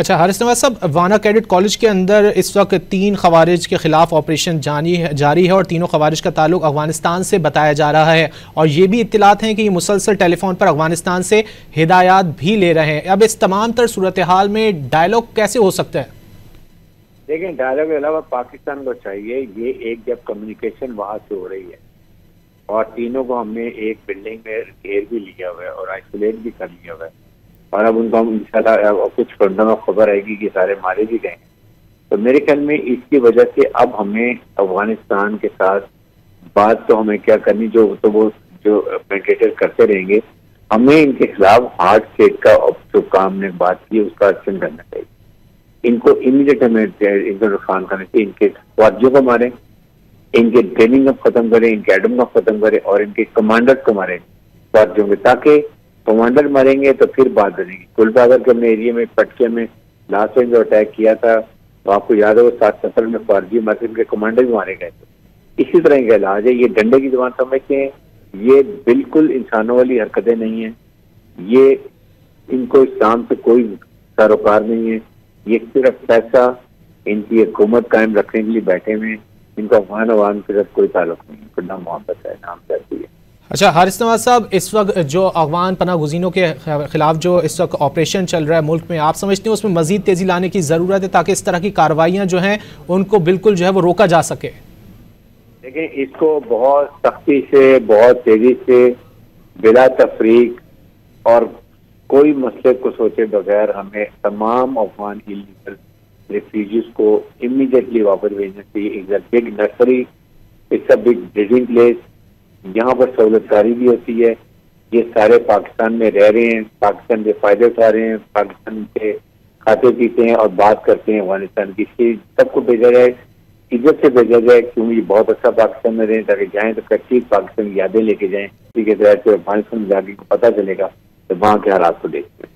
अच्छा हारिस नवाज साहब, वाना कैडेट कॉलेज के अंदर इस वक्त 3 खवारिज के खिलाफ ऑपरेशन जारी है और तीनों खवारिज का ताल्लुक अफगानिस्तान से बताया जा रहा है और ये भी इत्तलात हैं कि ये मुसलसल टेलीफोन पर अफगानिस्तान से हिदायत भी ले रहे हैं। अब इस तमाम तर सूरत हाल में डायलॉग कैसे हो सकता है? देखें, डायलॉग के अलावा पाकिस्तान को चाहिए ये एक जब कम्युनिकेशन वहां से हो रही है और तीनों को हमने एक बिल्डिंग में घेर भी लिया हुआ है और आइसोलेट भी कर लिया हुआ है और अब उनको हम इंशाल्लाह कुछ घंटों में खबर आएगी कि सारे मारे भी गए। तो मेरे ख्याल में इसकी वजह से अब हमें अफगानिस्तान के साथ बात तो हमें क्या करनी, वो मेडिटेटर करते रहेंगे, हमें इनके खिलाफ हार्ड स्टेट का जो काम ने बात की उसका एक्शन करना चाहिए। इनको इमीडिएट हमें इनको नुकसान करना चाहिए, इनके फौजियों को मारें, इनके ट्रेनिंग को खत्म करें, इनके एडम को खत्म करें और इनके कमांडर्स को मारें फौजियों के, ताकि कमांडर मरेंगे तो फिर बात बनेगी। गुलबागर के अपने एरिया में पटके में लास्ट टाइम जो अटैक किया था तो आपको याद है वो 7 में फौजी मर, इनके कमांडर भी मारे गए थे। इसी तरह का इलाज है, ये डंडे की जुबान समझते हैं, ये बिल्कुल इंसानों वाली हरकतें नहीं है, ये इनको इस्लाम से कोई सरोकार नहीं है, ये सिर्फ पैसा इनकी हुकूमत कायम रखने के लिए बैठे हुए, इनको अफगान अवाम के साथ कोई ताल्लुक नहीं है, ना मोहब्बत है नाम करती है। अच्छा हारिस नवाज साहब, इस वक्त जो अफगान पनाह गुज़ीनों के खिलाफ जो इस वक्त ऑपरेशन चल रहा है मुल्क में, आप समझते हैं उसमें मजीद तेजी लाने की ज़रूरत है ताकि इस तरह की कार्रवाइयाँ जो हैं उनको बिल्कुल जो है वो रोका जा सके? देखिए, इसको बहुत सख्ती से, बहुत तेजी से, बिला तफरीक और कोई मसले को सोचे बगैर हमें तमाम अफगान इलीगल रेफ्यूजीज को इमीडिएटली वापस भेजना चाहिए। It's a big nursery, it's a big breeding place, यहाँ पर सहूलतकारी भी होती है। ये सारे पाकिस्तान में रह रहे हैं, पाकिस्तान के फायदे उठा रहे हैं, पाकिस्तान के खाते पीते हैं और बात करते हैं अफगानिस्तान की। सबको भेजा जाए, इज्जत से भेजा जाए, क्योंकि ये बहुत अच्छा पाकिस्तान में रहें, ताकि जाएं तो कच्ची पाकिस्तान की यादें लेके जाएं। ठीक है, अफगानिस्तान में जाके पता चलेगा तो वहाँ के हालात को देखते हैं।